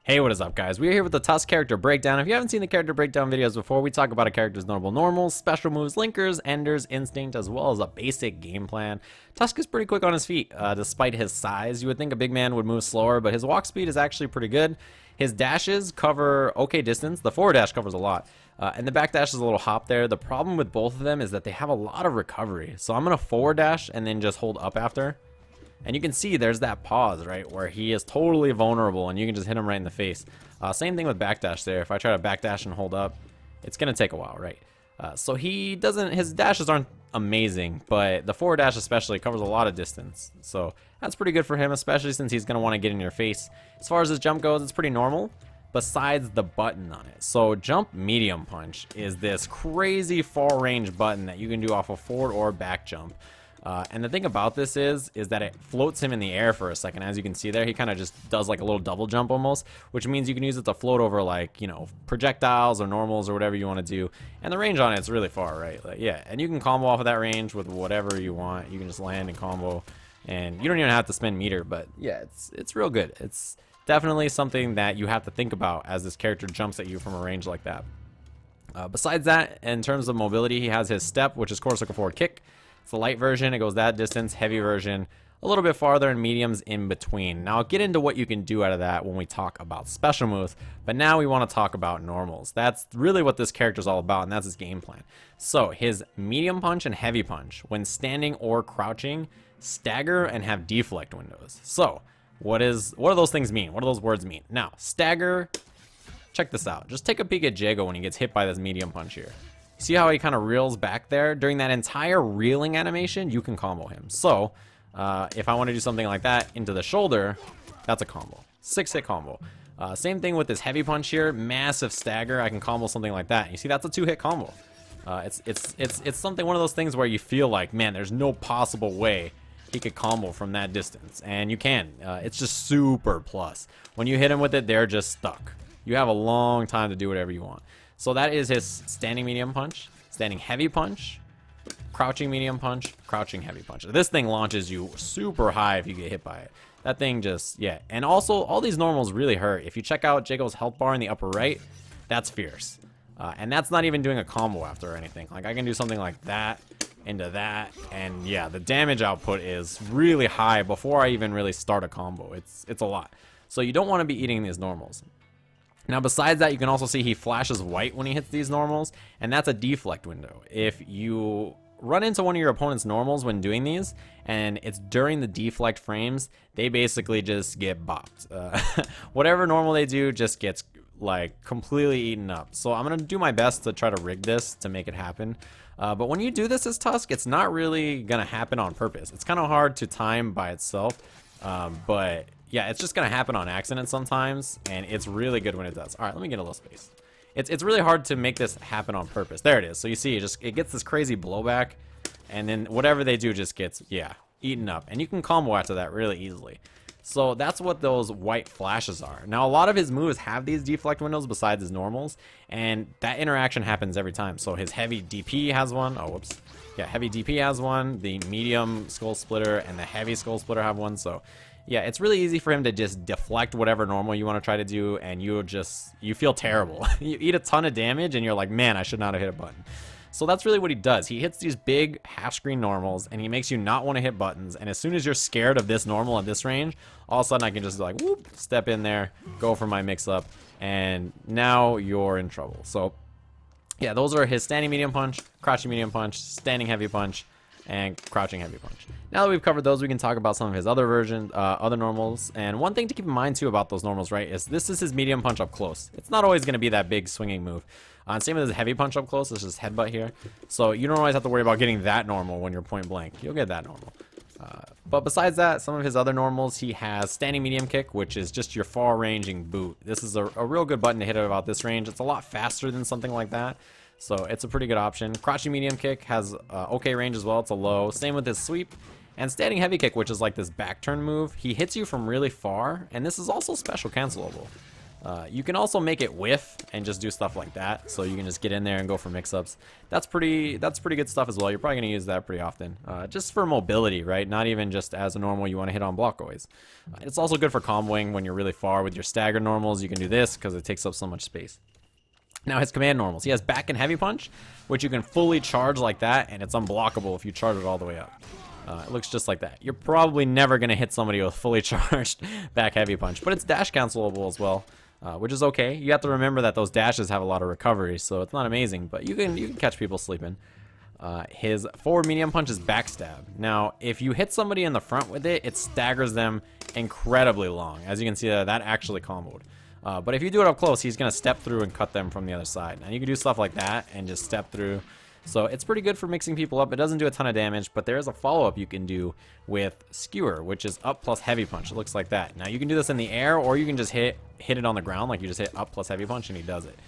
Hey, what is up, guys? We're here with the Tusk character breakdown. If you haven't seen the character breakdown videos before, we talk about a character's notable normals, special moves, linkers, enders, instinct, as well as a basic game plan. Tusk is pretty quick on his feet, despite his size. You would think a big man would move slower, but his walk speed is actually pretty good. His dashes cover okay distance. The forward dash covers a lot, and the back dash is a little hop there. The problem with both of them is that they have a lot of recovery. So I'm going to forward dash and then just hold up after. And you can see there's that pause, right, where he is totally vulnerable and you can just hit him right in the face. Same thing with backdash there. If I try to backdash and hold up, it's going to take a while, right? So his dashes aren't amazing, but the forward dash especially covers a lot of distance. So that's pretty good for him, especially since he's going to want to get in your face. As far as his jump goes, it's pretty normal, besides the button on it. So jump medium punch is this crazy far range button that you can do off a forward or back jump. And the thing about this is that it floats him in the air for a second. As you can see there, he kind of just does like a little double jump almost, which means you can use it to float over like, you know, projectiles or normals or whatever you want to do. And the range on it's really far, right? Like, yeah, and you can combo off of that range with whatever you want. You can just land and combo, and you don't even have to spend meter, but yeah, it's real good. It's definitely something that you have to think about as this character jumps at you from a range like that. Besides that, in terms of mobility, he has his step, which is course like a forward kick. It's the light version, it goes that distance. Heavy version, a little bit farther, and mediums in between. Now I'll get into what you can do out of that when we talk about special moves, but now we want to talk about normals. That's really what this character is all about, and that's his game plan. So his medium punch and heavy punch, when standing or crouching, stagger and have deflect windows. So what do those things mean? What do those words mean? Now, stagger, check this out. Just take a peek at Jago when he gets hit by this medium punch here. See how he kind of reels back there? During that entire reeling animation, you can combo him. So, if I want to do something like that into the shoulder, that's a combo. 6-hit combo. Same thing with this heavy punch here. Massive stagger. I can combo something like that. You see, that's a 2-hit combo. It's something, one of those things where you feel like, man, there's no possible way he could combo from that distance. And you can. It's just super plus. When you hit him with it, they're just stuck. You have a long time to do whatever you want. So that is his standing medium punch, standing heavy punch, crouching medium punch, crouching heavy punch. This thing launches you super high if you get hit by it. That thing just, yeah. And also, all these normals really hurt. If you check out Jago's health bar in the upper right, that's fierce. And that's not even doing a combo after or anything. Like, I can do something like that into that. And yeah, the damage output is really high before I even really start a combo. It's a lot. So you don't want to be eating these normals. Now, besides that, you can also see he flashes white when he hits these normals, and that's a deflect window. If you run into one of your opponent's normals when doing these, and it's during the deflect frames, they basically just get bopped. Whatever normal they do just gets, like, completely eaten up. So I'm going to do my best to try to rig this to make it happen. But when you do this as Tusk, it's not really going to happen on purpose. It's kind of hard to time by itself, but yeah, it's just going to happen on accident sometimes, and it's really good when it does. All right, let me get a little space. It's really hard to make this happen on purpose. There it is. So you see, it gets this crazy blowback, and then whatever they do just gets, yeah, eaten up. And you can combo after that really easily. So that's what those white flashes are. Now, a lot of his moves have these deflect windows besides his normals, and that interaction happens every time. So his heavy DP has one. Oh, whoops. Yeah, heavy DP has one. The medium skull splitter and the heavy skull splitter have one. So yeah, it's really easy for him to just deflect whatever normal you want to try to do, and you feel terrible. You eat a ton of damage, and you're like, man, I should not have hit a button. So that's really what he does. He hits these big half-screen normals, and he makes you not want to hit buttons. And as soon as you're scared of this normal at this range, all of a sudden I can just like, whoop, step in there, go for my mix-up, and now you're in trouble. So yeah, those are his standing medium punch, crouching medium punch, standing heavy punch, and crouching heavy punch. Now that we've covered those, we can talk about some of his other versions, other normals. And one thing to keep in mind too about those normals, right, is this is his medium punch up close. It's not always going to be that big swinging move. Same with his heavy punch up close. It's just headbutt here. So you don't always have to worry about getting that normal when you're point blank. You'll get that normal. But besides that, some of his other normals, he has standing medium kick, which is just your far ranging boot. This is a real good button to hit at about this range. It's a lot faster than something like that. So it's a pretty good option. Crouching medium kick has okay range as well. It's a low. Same with his sweep. And standing heavy kick, which is like this back turn move. He hits you from really far, and this is also special cancelable. You can also make it whiff and just do stuff like that, so you can just get in there and go for mix-ups. That's pretty good stuff as well. You're probably going to use that pretty often, just for mobility, right? Not even just as a normal you want to hit on block always. It's also good for comboing when you're really far with your staggered normals. You can do this because it takes up so much space. Now his command normals. He has back and heavy punch, which you can fully charge like that, and it's unblockable if you charge it all the way up. It looks just like that. You're probably never going to hit somebody with fully charged back heavy punch, but it's dash cancelable as well, which is okay. You have to remember that those dashes have a lot of recovery, so it's not amazing, but you can catch people sleeping. His forward medium punch is backstab. Now, if you hit somebody in the front with it, it staggers them incredibly long. As you can see, that actually comboed. But if you do it up close, he's going to step through and cut them from the other side. And you can do stuff like that and just step through. So it's pretty good for mixing people up. It doesn't do a ton of damage, but there is a follow-up you can do with Skewer, which is up plus heavy punch. It looks like that. Now, you can do this in the air, or you can just hit it on the ground, like you just hit up plus heavy punch, and he does it.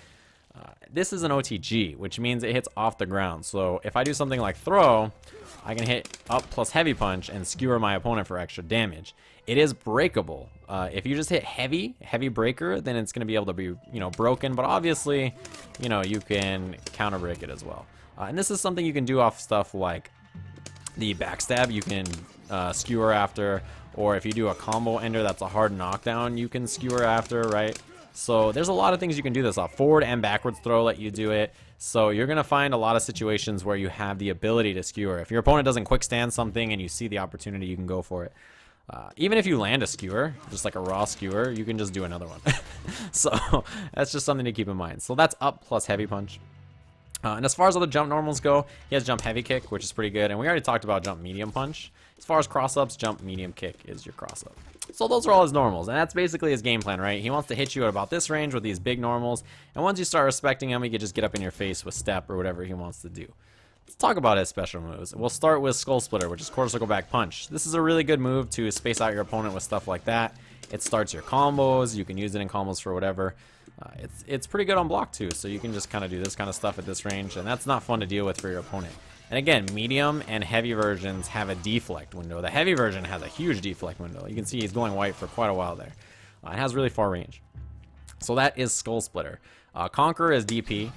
This is an OTG, which means it hits off the ground. So if I do something like throw, I can hit up plus heavy punch and skewer my opponent for extra damage. It is breakable. If you just hit heavy breaker, then it's going to be able to be, broken. But obviously, you can counter break it as well. And this is something you can do off stuff like the backstab. You can skewer after, or if you do a combo ender that's a hard knockdown, you can skewer after, right? So there's a lot of things you can do this off. Forward and backwards throw let you do it. So you're going to find a lot of situations where you have the ability to skewer. If your opponent doesn't quick stand something and you see the opportunity, you can go for it. Even if you land a skewer, just like a raw skewer, you can just do another one. So that's just something to keep in mind. So that's up plus heavy punch. And as far as other jump normals go, he has jump heavy kick, which is pretty good. And we already talked about jump medium punch. As far as cross-ups, jump medium kick is your cross-up. So those are all his normals, and that's basically his game plan, right? He wants to hit you at about this range with these big normals, and once you start respecting him, he can just get up in your face with step or whatever he wants to do. Let's talk about his special moves. We'll start with Skull Splitter, which is quarter circle back punch. This is a really good move to space out your opponent with stuff like that. It starts your combos. You can use it in combos for whatever. It's pretty good on block too, so you can just kind of do this kind of stuff at this range, and that's not fun to deal with for your opponent. And again, medium and heavy versions have a deflect window. The heavy version has a huge deflect window. You can see he's going white for quite a while there. It has really far range. So that is Skull Splitter. Conqueror is DP.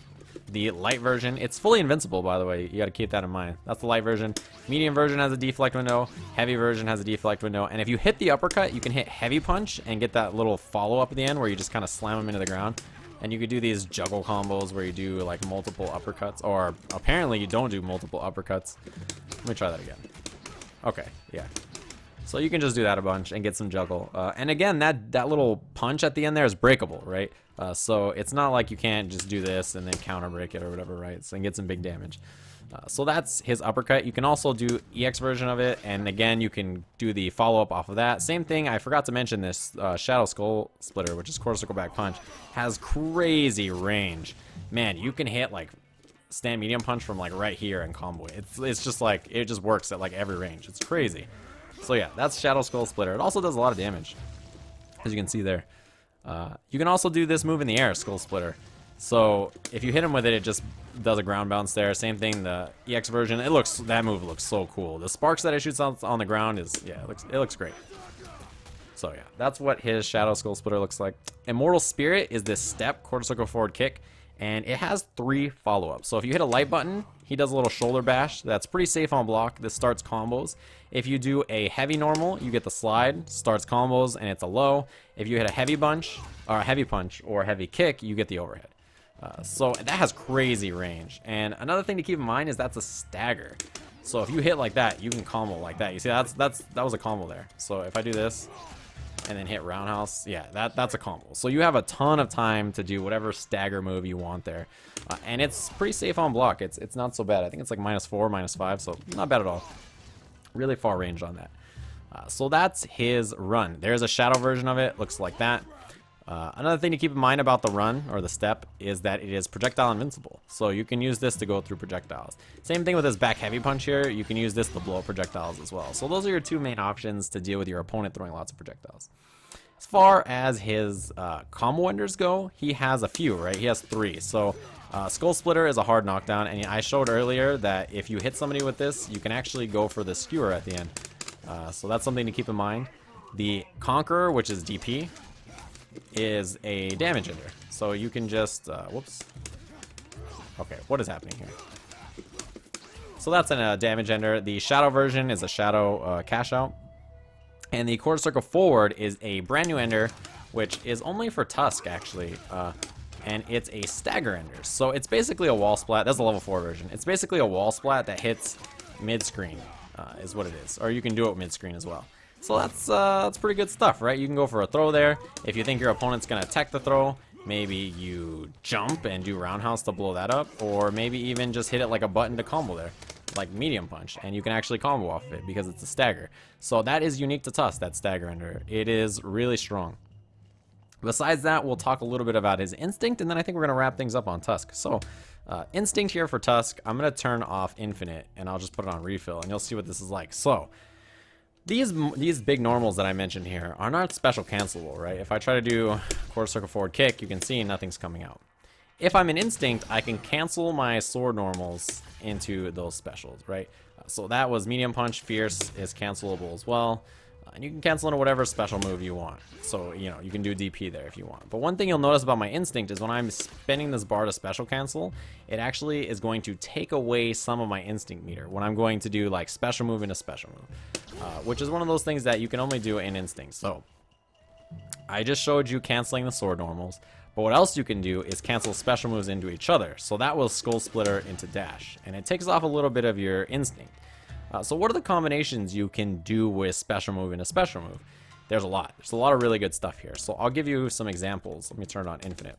The light version, it's fully invincible, by the way. You got to keep that in mind. That's the light version. Medium version has a deflect window. Heavy version has a deflect window. And if you hit the uppercut, you can hit heavy punch and get that little follow-up at the end where you just kind of slam them into the ground. And you could do these juggle combos where you do like multiple uppercuts, or apparently you don't do multiple uppercuts. Let me try that again. Okay, yeah. So you can just do that a bunch and get some juggle. And again, that little punch at the end there is breakable, right? So it's not like you can't just do this and then counter break it or whatever, right? So and get some big damage. So that's his uppercut. You can also do EX version of it, and again, you can do the follow-up off of that. Same thing, I forgot to mention this, Shadow Skull Splitter, which is quarter circle back punch, has crazy range. Man, you can hit like stand medium punch from like right here and combo it. It's just like, it just works at like every range. It's crazy. So yeah, that's Shadow Skull Splitter. It also does a lot of damage, as you can see there. You can also do this move in the air, Skull Splitter. So if you hit him with it, it just does a ground bounce there. Same thing, the EX version. That move looks so cool. The sparks that it shoots on the ground is, yeah, it looks great. So yeah, that's what his Shadow Skull Splitter looks like. Immortal Spirit is this step, quarter circle forward kick, and it has 3 follow-ups. So if you hit a light button, he does a little shoulder bash. That's pretty safe on block. This starts combos. If you do a heavy normal, you get the slide, starts combos, and it's a low. If you hit a heavy punch, or a heavy kick, you get the overhead. So that has crazy range. And another thing to keep in mind is that's a stagger. So if you hit like that, you can combo like that. You see, that was a combo there. So if I do this and then hit roundhouse, yeah, that's a combo. So you have a ton of time to do whatever stagger move you want there. And it's pretty safe on block. It's not so bad. I think it's like -4, -5, so not bad at all. Really far range on that. So that's his run. There's a shadow version of it. Looks like that. Another thing to keep in mind about the run, or the step, is that it is projectile invincible. So you can use this to go through projectiles. Same thing with this back heavy punch here. You can use this to blow up projectiles as well. So those are your 2 main options to deal with your opponent throwing lots of projectiles. As far as his combo enders go, he has a few, right? He has 3. So Skull Splitter is a hard knockdown, and I showed earlier that if you hit somebody with this, you can actually go for the skewer at the end. So that's something to keep in mind. The Conqueror, which is DP, is a damage ender. So you can just, whoops. Okay, what is happening here? So that's a damage ender. The shadow version is a shadow cash out. And the quarter circle forward is a brand new ender, which is only for Tusk actually. And it's a stagger ender. So it's basically a wall splat. That's a level 4 version. It's basically a wall splat that hits mid-screen, is what it is. Or you can do it mid-screen as well. So that's pretty good stuff, right? You can go for a throw there. If you think your opponent's gonna attack the throw, maybe you jump and do roundhouse to blow that up, or maybe even just hit it like a button to combo there, like medium punch, and you can actually combo off of it because it's a stagger. So that is unique to Tusk, that stagger ender. It is really strong. Besides that, we'll talk a little bit about his instinct, and then I think we're gonna wrap things up on Tusk. So instinct here for Tusk, I'm gonna turn off infinite and I'll just put it on refill and you'll see what this is like. So these big normals that I mentioned here are not special cancelable, right? If I try to do quarter circle forward kick, you can see nothing's coming out. If I'm in instinct, I can cancel my sword normals into those specials, right? So that was medium punch, fierce is cancelable as well. And you can cancel into whatever special move you want. So, you know, you can do DP there if you want. But one thing you'll notice about my instinct is when I'm spinning this bar to special cancel, it actually is going to take away some of my instinct meter when I'm going to do like special move into special move. Which is one of those things that you can only do in instinct. So, I just showed you canceling the sword normals. But what else you can do is cancel special moves into each other. So that was Skull Splitter into dash. And it takes off a little bit of your instinct. So what are the combinations you can do with special move into special move? There's a lot. There's a lot of really good stuff here. So I'll give you some examples. Let me turn on infinite.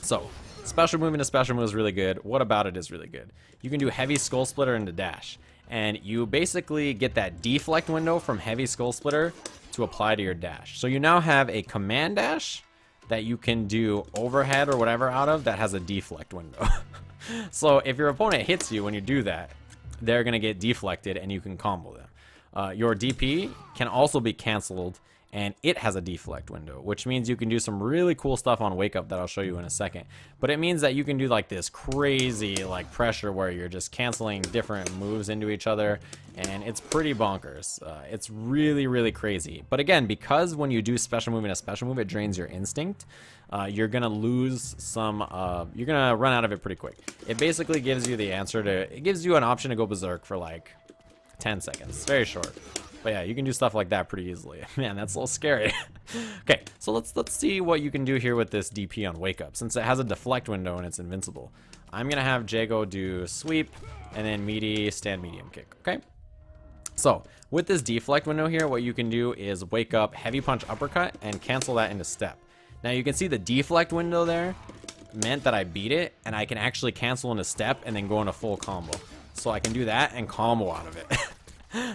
So special move into special move is really good. What about it is really good? You can do heavy skull splitter into dash. And you basically get that deflect window from heavy skull splitter to apply to your dash. So you now have a command dash that you can do overhead or whatever out of that has a deflect window. So if your opponent hits you when you do that, they're going to get deflected and you can combo them. Your DP can also be canceled and it has a deflect window, which means you can do some really cool stuff on wake up that I'll show you in a second. But it means that you can do like this crazy like pressure where you're just canceling different moves into each other, and it's pretty bonkers. It's really, really crazy. But again, because when you do special move in a special move, it drains your instinct, you're gonna lose some, you're gonna run out of it pretty quick. It basically gives you the answer to, it gives you an option to go berserk for like 10 seconds. It's very short. But yeah, you can do stuff like that pretty easily. Man, that's a little scary. Okay, so let's see what you can do here with this DP on wake up. Since it has a deflect window and it's invincible, I'm gonna have Jago do sweep and then meaty stand medium kick. Okay. So with this deflect window here, what you can do is wake up heavy punch uppercut and cancel that into step. Now you can see the deflect window there meant that I beat it, and I can actually cancel into step and then go into full combo. So I can do that and combo out of it.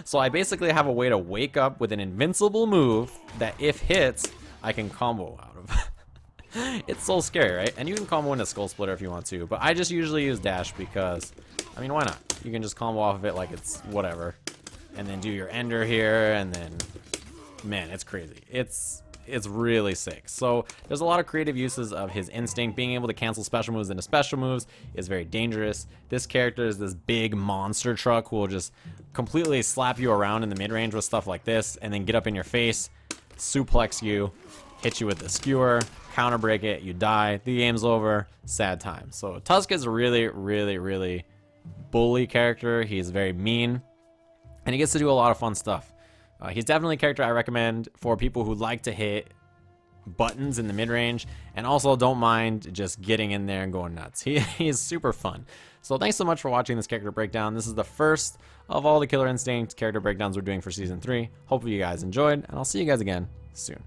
So I basically have a way to wake up with an invincible move that if hits, I can combo out of. It's so scary, right? And you can combo into Skull Splitter if you want to, but I just usually use dash because, I mean, why not? You can just combo off of it like it's whatever. And then do your ender here, and then, man, it's crazy. It's really sick. So there's a lot of creative uses of his instinct. Being able to cancel special moves into special moves is very dangerous. This character is this big monster truck who will just completely slap you around in the mid-range with stuff like this, and then get up in your face, suplex you, hit you with the skewer, counter break it, you die, the game's over, sad time. So Tusk is a really, really, really bully character. He's very mean, and he gets to do a lot of fun stuff. He's definitely a character I recommend for people who like to hit buttons in the mid-range and also don't mind just getting in there and going nuts. He's super fun. So thanks so much for watching this character breakdown. This is the first of all the Killer Instinct character breakdowns we're doing for Season 3. Hopefully you guys enjoyed, and I'll see you guys again soon.